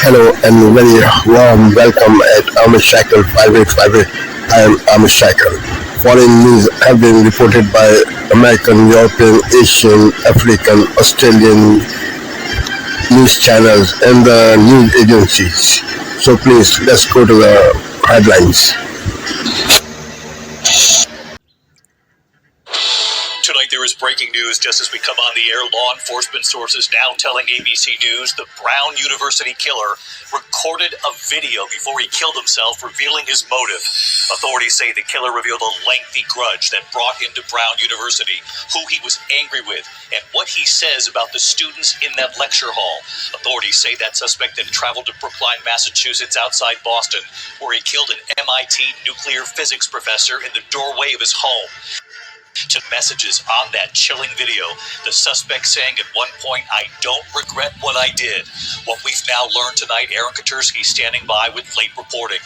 Hello and very warm welcome at Amish Shackle 5858. I am Amish Shackle. Foreign news have been reported by American, European, Asian, African, Australian news channels and the news agencies. So please let's go to the headlines. Tonight there is breaking news just as we come on the air. Law enforcement sources now telling ABC News the Brown University killer recorded a video before he killed himself, revealing his motive. Authorities say the killer revealed a lengthy grudge that brought him to Brown University, who he was angry with, and what he says about the students in that lecture hall. Authorities say that suspect then traveled to Brookline, Massachusetts, outside Boston, where he killed an MIT nuclear physics professor in the doorway of his home. To messages on that chilling video, the suspect saying at one point, "I don't regret what I did." What we've now learned tonight, Aaron Katersky standing by with late reporting.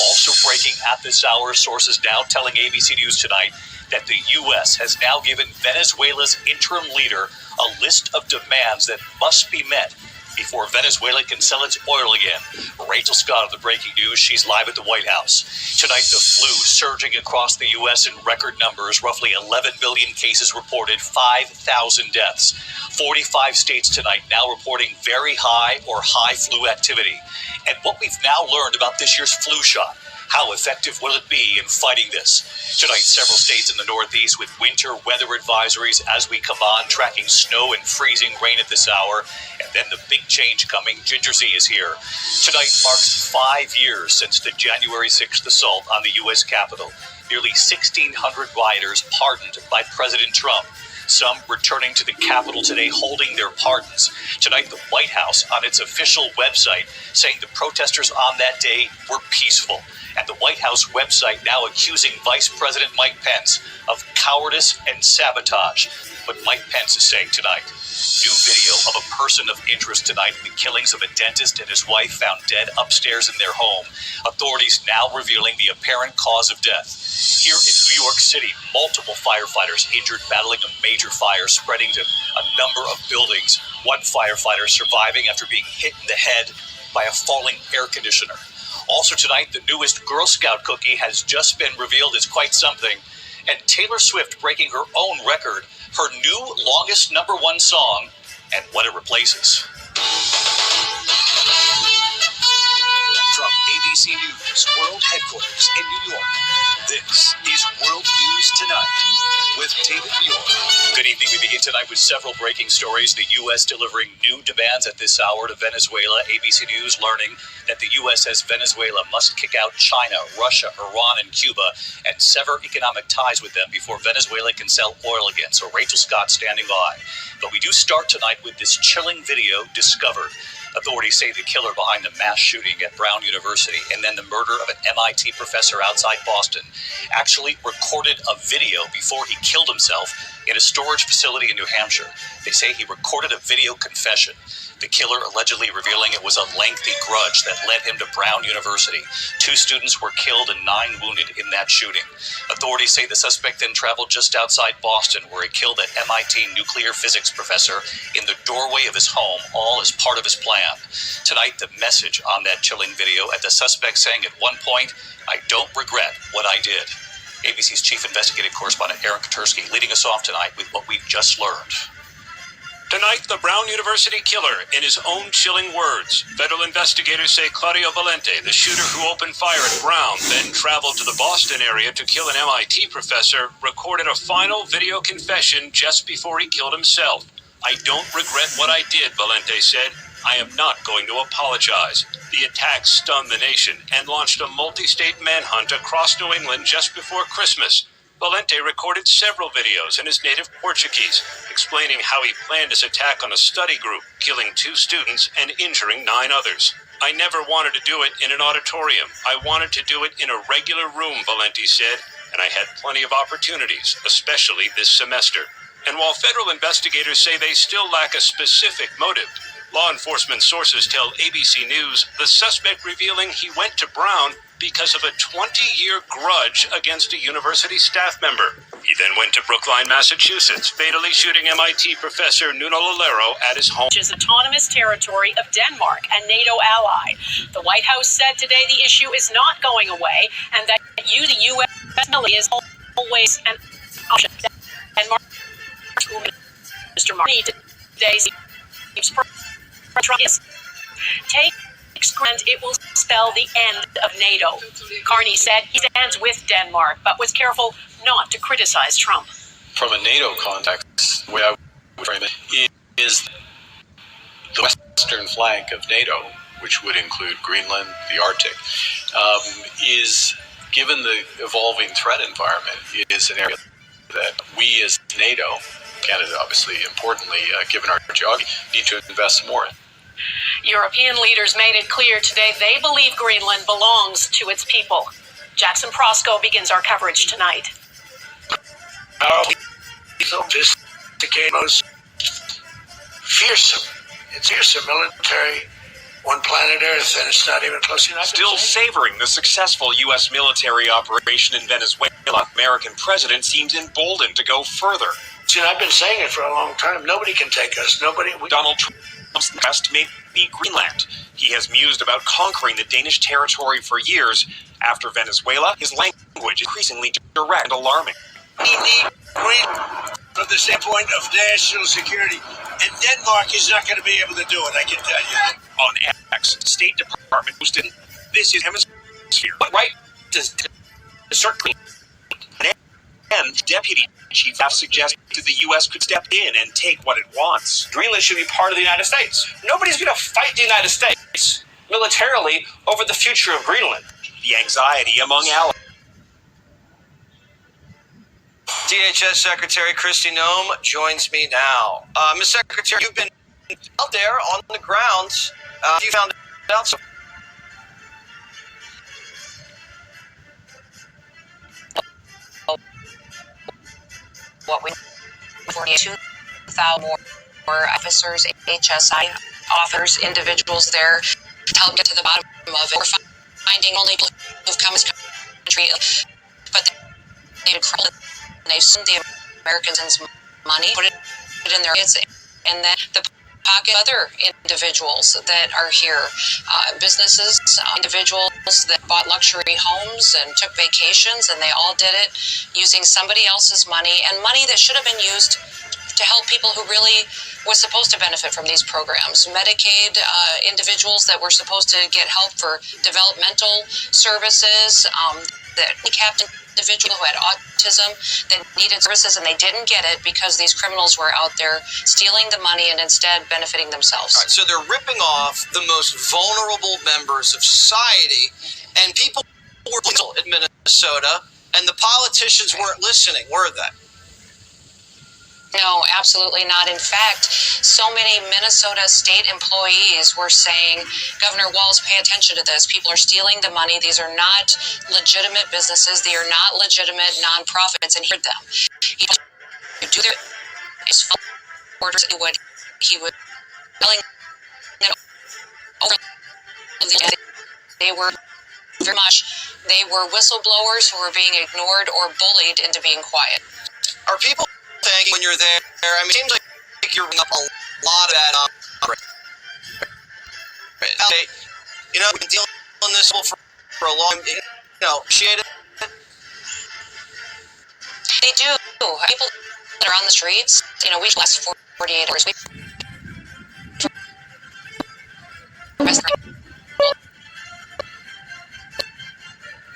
Also breaking at this hour, sources now telling ABC News tonight that the U.S. has now given Venezuela's interim leader a list of demands that must be met before Venezuela can sell its oil again. Rachel Scott of the breaking news. She's live at the White House. Tonight, the flu surging across the U.S. in record numbers. Roughly 11 million cases reported, 5,000 deaths. 45 states tonight now reporting very high or high flu activity. And what we've now learned about this year's flu shot. How effective will it be in fighting this? Tonight, several states in the Northeast with winter weather advisories as we come on, tracking snow and freezing rain at this hour. And then the big change coming. Ginger Z is here. Tonight marks 5 years since the January 6th assault on the U.S. Capitol. Nearly 1,600 rioters pardoned by President Trump. Some returning to the Capitol today holding their pardons. Tonight, the White House on its official website saying the protesters on that day were peaceful. And the White House website now accusing Vice President Mike Pence of cowardice and sabotage. But Mike Pence is saying tonight. New video of a person of interest tonight in the killings of a dentist and his wife found dead upstairs in their home. Authorities now revealing the apparent cause of death. Here in New York City, multiple firefighters injured battling a major fire spreading to a number of buildings. One firefighter surviving after being hit in the head by a falling air conditioner. Also tonight, the newest Girl Scout cookie has just been revealed as quite something. And Taylor Swift breaking her own record, her new longest #1 song, and what it replaces. From ABC News World Headquarters in New York, this is World News Tonight with David Muir. Good evening. We begin tonight with several breaking stories. The U.S. delivering new demands at this hour to Venezuela. ABC News learning that the U.S. says Venezuela must kick out China, Russia, Iran, and Cuba and sever economic ties with them before Venezuela can sell oil again. So Rachel Scott standing by. But we do start tonight with this chilling video discovered. Authorities say the killer behind the mass shooting at Brown University and then the murder of an MIT professor outside Boston actually recorded a video before he killed himself in a storage facility in New Hampshire. They say he recorded a video confession. The killer allegedly revealing it was a lengthy grudge that led him to Brown University. 2 students were killed and 9 wounded in that shooting. Authorities say the suspect then traveled just outside Boston, where he killed an MIT nuclear physics professor in the doorway of his home, all as part of his plan. Tonight, the message on that chilling video at the suspect saying at one point, "I don't regret what I did." ABC's chief investigative correspondent Aaron Katersky leading us off tonight with what we've just learned. Tonight, the Brown University killer, in his own chilling words. Federal investigators say Claudio Valente, the shooter who opened fire at Brown, then traveled to the Boston area to kill an MIT professor, recorded a final video confession just before he killed himself. "I don't regret what I did," Valente said. "I am not going to apologize." The attack stunned the nation and launched a multi-state manhunt across New England just before Christmas. Valente recorded several videos in his native Portuguese, explaining how he planned his attack on a study group, killing 2 students and injuring 9 others. "I never wanted to do it in an auditorium. I wanted to do it in a regular room," Valente said, "and I had plenty of opportunities, especially this semester." And while federal investigators say they still lack a specific motive, law enforcement sources tell ABC News the suspect revealing he went to Brown because of a 20-year grudge against a university staff member. He then went to Brookline, Massachusetts, fatally shooting MIT professor Nuno Lalero at his home. Which is autonomous territory of Denmark, a NATO ally. The White House said today the issue is not going away and that the U.S. military is always an option. Denmark, Mr. Marty today seems and it will spell the end of NATO. Carney said he stands with Denmark, but was careful not to criticize Trump. From a NATO context, the way I would frame it is the western flank of NATO, which would include Greenland, the Arctic, is, given the evolving threat environment, is an area that we as NATO, Canada obviously importantly, given our geography, need to invest more in. European leaders made it clear today they believe Greenland belongs to its people. Jackson Prosco begins our coverage tonight. Sophisticated, most fearsome. It's fearsome military, one planet Earth, and it's not even close enough. Still savoring the successful U.S. military operation in Venezuela, American president seems emboldened to go further. See, I've been saying it for a long time. Nobody can take us. Donald Trump's best may be Greenland. He has mused about conquering the Danish territory for years. After Venezuela, his language is increasingly direct and alarming. We need Greenland from the standpoint of national security, and Denmark is not going to be able to do it, I can tell you. On X, State Department boosted this is hemisphere. What right does assert Greenland? And Deputy Chief Staff suggested the U.S. could step in and take what it wants. Greenland should be part of the United States. Nobody's going to fight the United States militarily over the future of Greenland. The anxiety among allies. DHS Secretary Kristi Noem joins me now. Ms. Secretary, you've been out there on the grounds. You found out some. What we 2,000 more officers, HSI authors, individuals there to help get to the bottom of it. We're finding only people who've come to this country, but they've sent the Americans money, put it in their kids, and then the pocket of other individuals that are here, businesses, individuals that bought luxury homes and took vacations, and they all did it using somebody else's money, and money that should have been used to help people who really was supposed to benefit from these programs. Medicaid, individuals that were supposed to get help for developmental services, that handicapped individual who had autism that needed services, and they didn't get it because these criminals were out there stealing the money and instead benefiting themselves. All right, so they're ripping off the most vulnerable members of society, and people were in Minnesota, and the politicians weren't listening, were they? No, absolutely not. In fact, so many Minnesota state employees were saying, Governor Walz, pay attention to this. People are stealing the money. These are not legitimate businesses. They are not legitimate nonprofits, and he heard them. He would do their orders. He would telling them over. They were very much. They were whistleblowers who were being ignored or bullied into being quiet. Are people thinking when you're there? I mean, it seems like you're bringing up a lot of that. You know, we've been dealing with this for a long time. You know, appreciate it. They do. People that are on the streets, you know, we last 48 hours.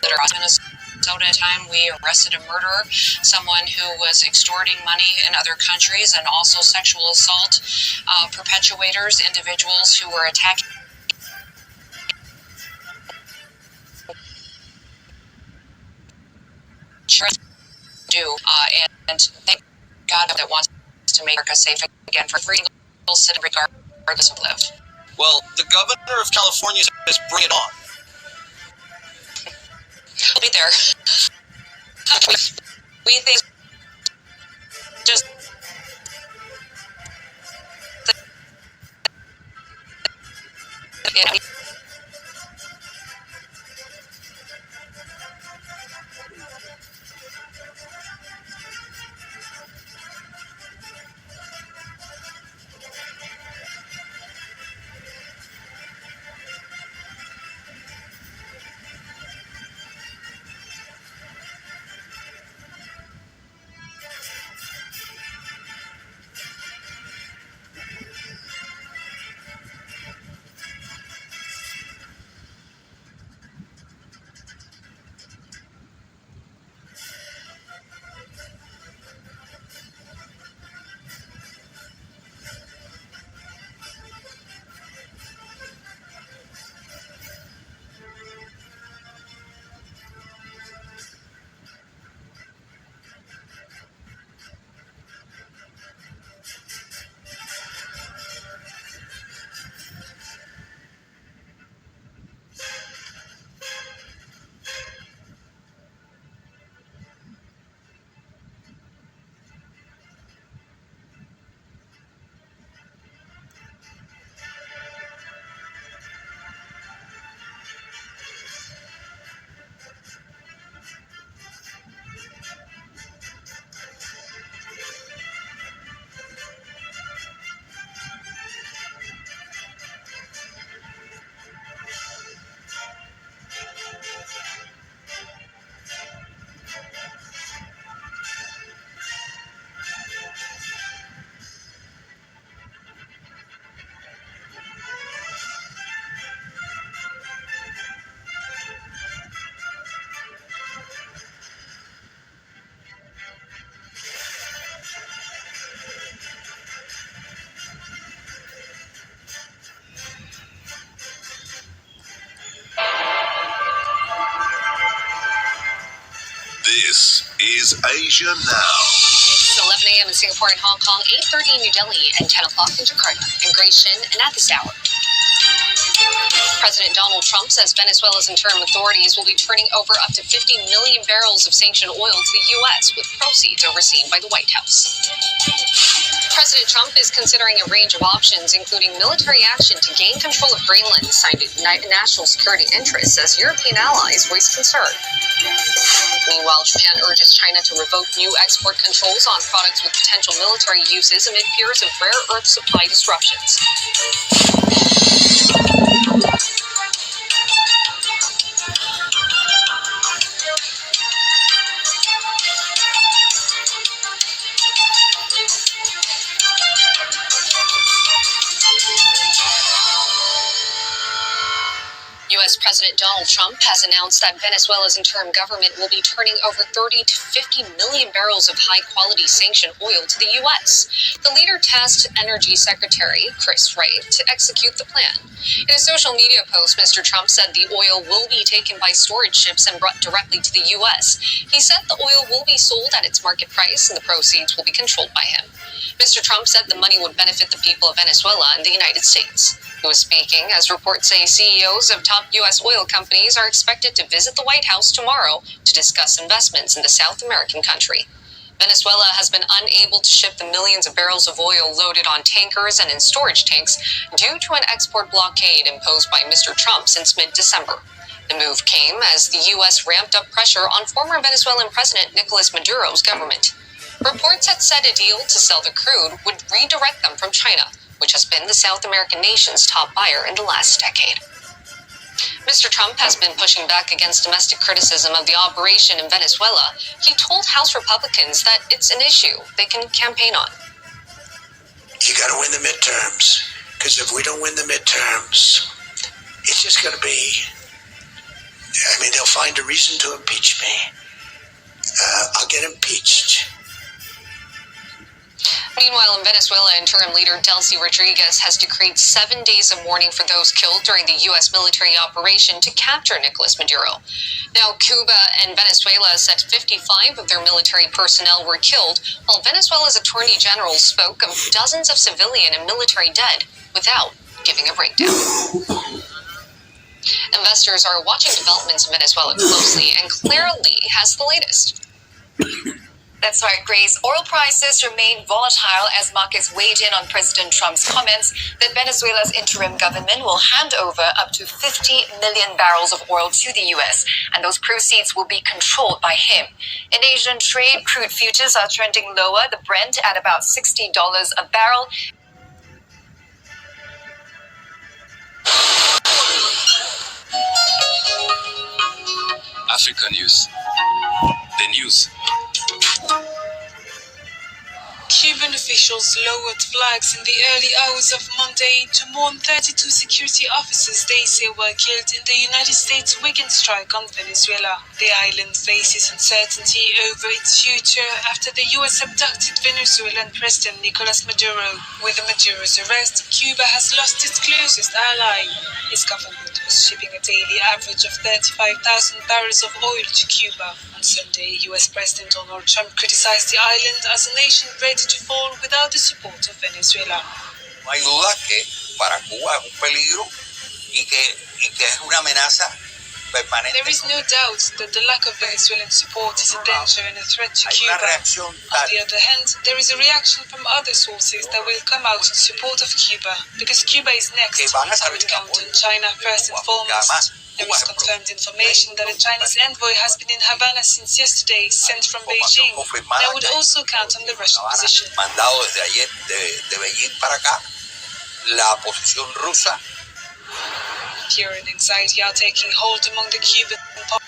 That are on Minnesota. At a time, we arrested a murderer, someone who was extorting money in other countries, and also sexual assault perpetuators, individuals who were attacking. And thank God that wants to make America safe again for every single citizen, regardless of live. Well, the governor of California says, bring it on. I'll be there. We think just It's Asia Now. It's 11 a.m. in Singapore and Hong Kong, 8:30 in New Delhi, and 10 o'clock in Jakarta. And Gratian, and at this hour. President Donald Trump says Venezuela's interim authorities will be turning over up to 50 million barrels of sanctioned oil to the U.S., with proceeds overseen by the White House. President Trump is considering a range of options, including military action to gain control of Greenland, citing national security interests as European allies voice concern. Meanwhile, Japan urges China to revoke new export controls on products with potential military uses amid fears of rare earth supply disruptions. U.S. President Donald Trump has announced that Venezuela's interim government will be turning over 30 to 50 million barrels of high-quality sanctioned oil to the U.S. The leader tasked Energy Secretary Chris Wray to execute the plan. In a social media post, Mr. Trump said the oil will be taken by storage ships and brought directly to the U.S. He said the oil will be sold at its market price and the proceeds will be controlled by him. Mr. Trump said the money would benefit the people of Venezuela and the United States. He was speaking as reports say CEOs of top U.S. oil companies are expected to visit the White House tomorrow to discuss investments in the South American country. Venezuela has been unable to ship the millions of barrels of oil loaded on tankers and in storage tanks due to an export blockade imposed by Mr. Trump since mid-December. The move came as the U.S. ramped up pressure on former Venezuelan President Nicolas Maduro's government. Reports had said a deal to sell the crude would redirect them from China, which has been the South American nation's top buyer in the last decade. Mr. Trump has been pushing back against domestic criticism of the operation in Venezuela. He told House Republicans that it's an issue they can campaign on. You got to win the midterms, because if we don't win the midterms, it's just going to be, they'll find a reason to impeach me. I'll get impeached. Meanwhile, in Venezuela, interim leader Delcy Rodriguez has decreed 7 days of mourning for those killed during the U.S. military operation to capture Nicolas Maduro. Now, Cuba and Venezuela said 55 of their military personnel were killed, while Venezuela's attorney general spoke of dozens of civilian and military dead without giving a breakdown. Investors are watching developments in Venezuela closely, and Clara Lee has the latest. That's right, Grace. Oil prices remain volatile as markets weighed in on President Trump's comments that Venezuela's interim government will hand over up to 50 million barrels of oil to the U.S., and those proceeds will be controlled by him. In Asian trade, crude futures are trending lower, the Brent at about $60 a barrel. Africa News. The news. Cuban officials lowered flags in the early hours of Monday to mourn 32 security officers they say were killed in the United States weekend strike on Venezuela. The island faces uncertainty over its future after the U.S. abducted Venezuelan President Nicolas Maduro. With Maduro's arrest, Cuba has lost its closest ally. His government was shipping a daily average of 35,000 barrels of oil to Cuba. On Sunday, U.S. President Donald Trump criticized the island as a nation ready to fall without the support of Venezuela. No hay duda que para Cuba es un peligro y que es una amenaza permanente. There is no doubt that the lack of Venezuelan support is a danger and a threat to Cuba. On the other hand, there is a reaction from other sources that will come out in support of Cuba, because Cuba is next. I would count on China first and foremost. There is confirmed information that a Chinese envoy has been in Havana since yesterday, sent from Beijing. I would also count on the Russian position. Mandado desde ayer de Beijing para acá, la posición rusa. Fear and anxiety are taking hold among the Cuban population.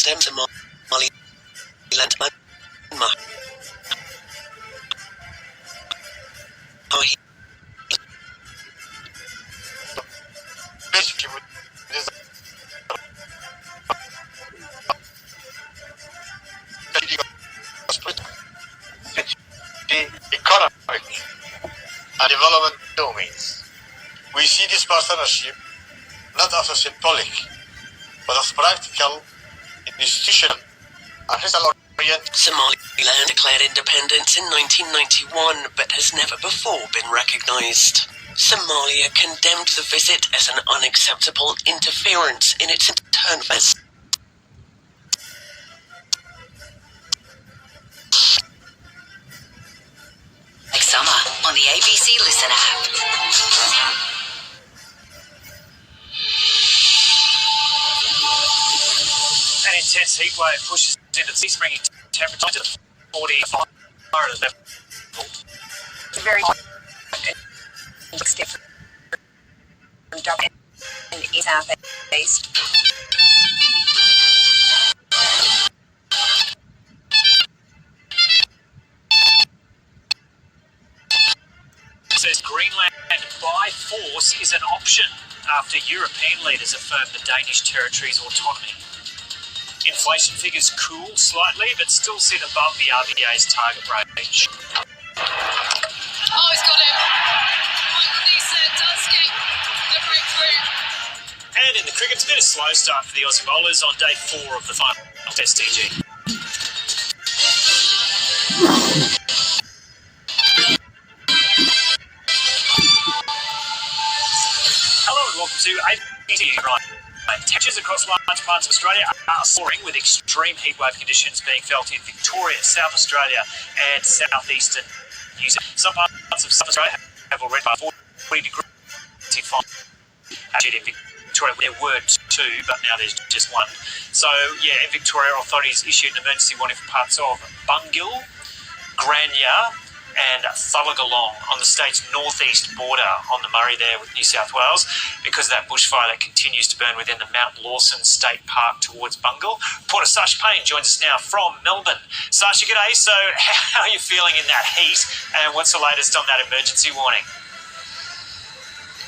condemned Somaliland Myanmar. The economic and development domains. We see this partnership not as a symbolic, but as practical, institutional, and result-oriented. Somaliland declared independence in 1991, but has never before been recognised. Somalia condemned the visit as an unacceptable interference in its internal affairs. Like summer on the ABC Listen app. An intense heat wave pushes into the sea, bringing temperature to 45 level. Very hot. And is southeast. Says Greenland by force is an option after European leaders affirmed the Danish territory's autonomy. Inflation figures cooled slightly, but still sit above the RBA's target range. Oh, he's got him. Lisa does get the breakthrough. And in the cricket, it's been a slow start for the Aussie bowlers on day 4 of the final Test TG. Hello and welcome to ABC Right. Temperatures across large parts of Australia are soaring, with extreme heatwave conditions being felt in Victoria, South Australia and southeastern New Zealand. Some parts of South Australia have already by 40 degrees in Victoria. There were 2, but now there's just 1. So, yeah, in Victoria, authorities issued an emergency warning for parts of Bungill, Grania and Thullagalong on the state's northeast border on the Murray there with New South Wales, because of that bushfire that continues to burn within the Mount Lawson State Park towards Bungill. Reporter Sash Payne joins us now from Melbourne. Sasha, g'day. So how are you feeling in that heat, and what's the latest on that emergency warning?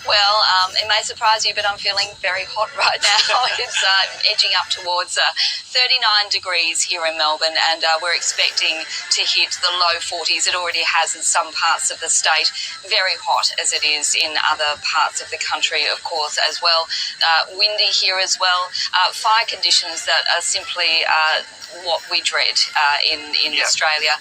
Well, it may surprise you, but I'm feeling very hot right now. It's edging up towards 39 degrees here in Melbourne, and we're expecting to hit the low 40s. It already has in some parts of the state. Very hot as it is in other parts of the country, of course, as well. Windy here as well. Fire conditions that are simply what we dread in Australia.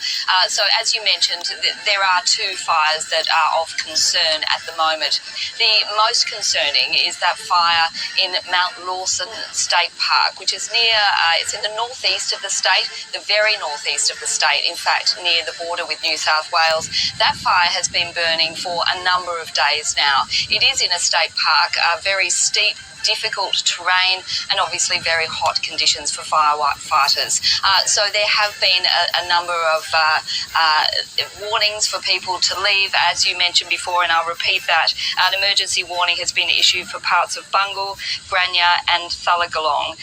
So as you mentioned, there are 2 fires that are of concern at the moment. The most concerning is that fire in Mount Lawson State Park, which is near, it's in the northeast of the state, the very northeast of the state, in fact, near the border with New South Wales. That fire has been burning for a number of days now. It is in a state park, very steep, difficult terrain, and obviously very hot conditions for firefighters. So there have been a number of warnings for people to leave, as you mentioned before, and I'll repeat that. An emergency warning has been issued for parts of Bungill, Grania and Thullagalong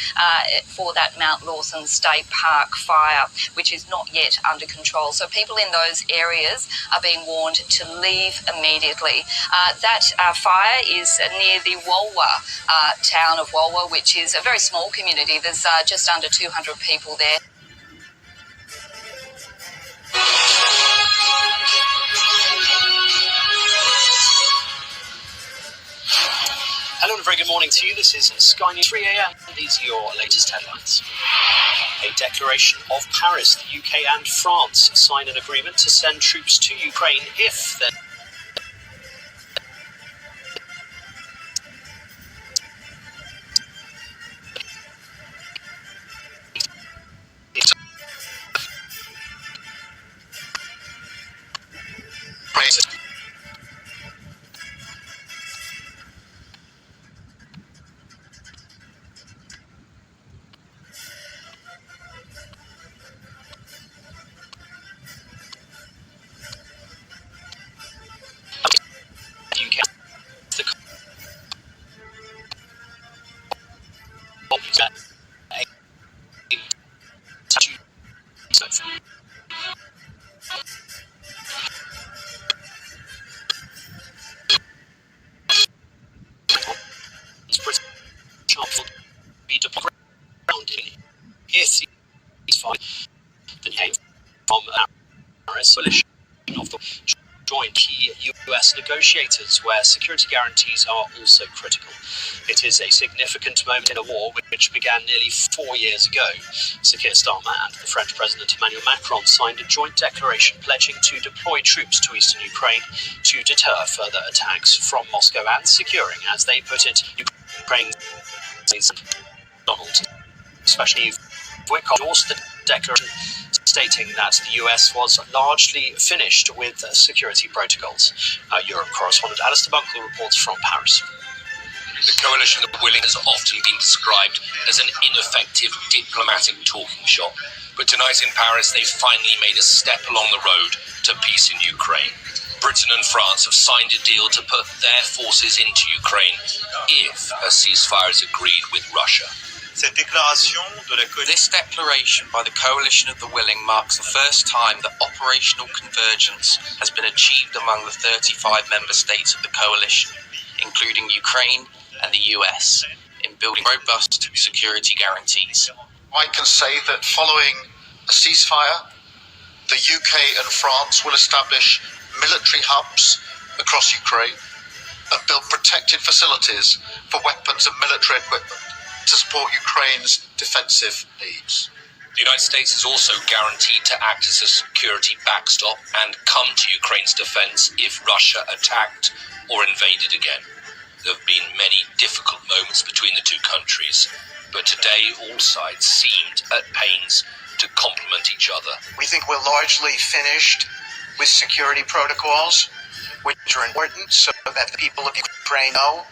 for that Mount Lawson State Park fire, which is not yet under control. So people in those areas are being warned to leave immediately. That fire is near the Walwa town of Walwa, which is a very small community. There's just under 200 people there. Hello and a very good morning to you. This is Sky News 3 AM. These are your latest headlines. A declaration of Paris. The UK and France sign an agreement to send troops to Ukraine if they're negotiators, where security guarantees are also critical. It is a significant moment in a war which began nearly 4 years ago. Sir Keir Starmer and the French President Emmanuel Macron signed a joint declaration pledging to deploy troops to eastern Ukraine to deter further attacks from Moscow and securing, as they put it, Ukraine's Donald. Especially Wickoff endorsed the declaration, stating that the US was largely finished with security protocols. Europe correspondent Alistair Bunkle reports from Paris. The coalition of the willing has often been described as an ineffective diplomatic talking shop, but tonight in Paris they finally made a step along the road to peace in Ukraine. Britain and France have signed a deal to put their forces into Ukraine if a ceasefire is agreed with Russia. This declaration by the coalition of the willing marks the first time that operational convergence has been achieved among the 35 member states of the coalition, including Ukraine and the US, in building robust security guarantees. I can say that following a ceasefire, the UK and France will establish military hubs across Ukraine and build protected facilities for weapons and military equipment to support Ukraine's defensive needs. The United States is also guaranteed to act as a security backstop and come to Ukraine's defense if Russia attacked or invaded again. There have been many difficult moments between the two countries, but today all sides seemed at pains to complement each other. We think we're largely finished with security protocols, which are important so that the people of Ukraine know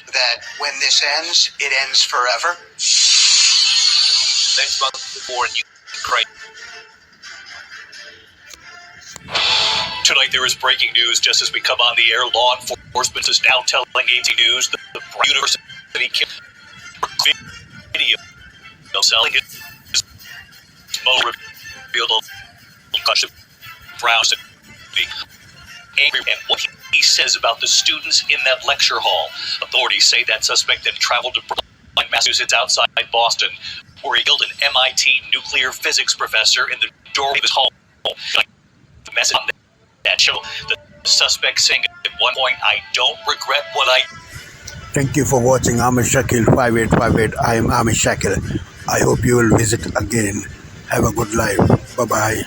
that when this ends, it ends forever. Next month, the war in Ukraine. Tonight there is breaking news just as we come on the air. Law enforcement is now telling ABC News that the Brown University killer video selling his motor revealed a bunch of Brown's angry and what he says about the students in that lecture hall. Authorities say that suspect then traveled to Brookline, Massachusetts, outside Boston, where he killed an MIT nuclear physics professor in the doorway of his home. The message on that show, the suspect saying at one point, "I don't regret what I..." Thank you for watching Amish Shakil 5858. I am Amish Shakil. I hope you will visit again. Have a good life. Bye-bye.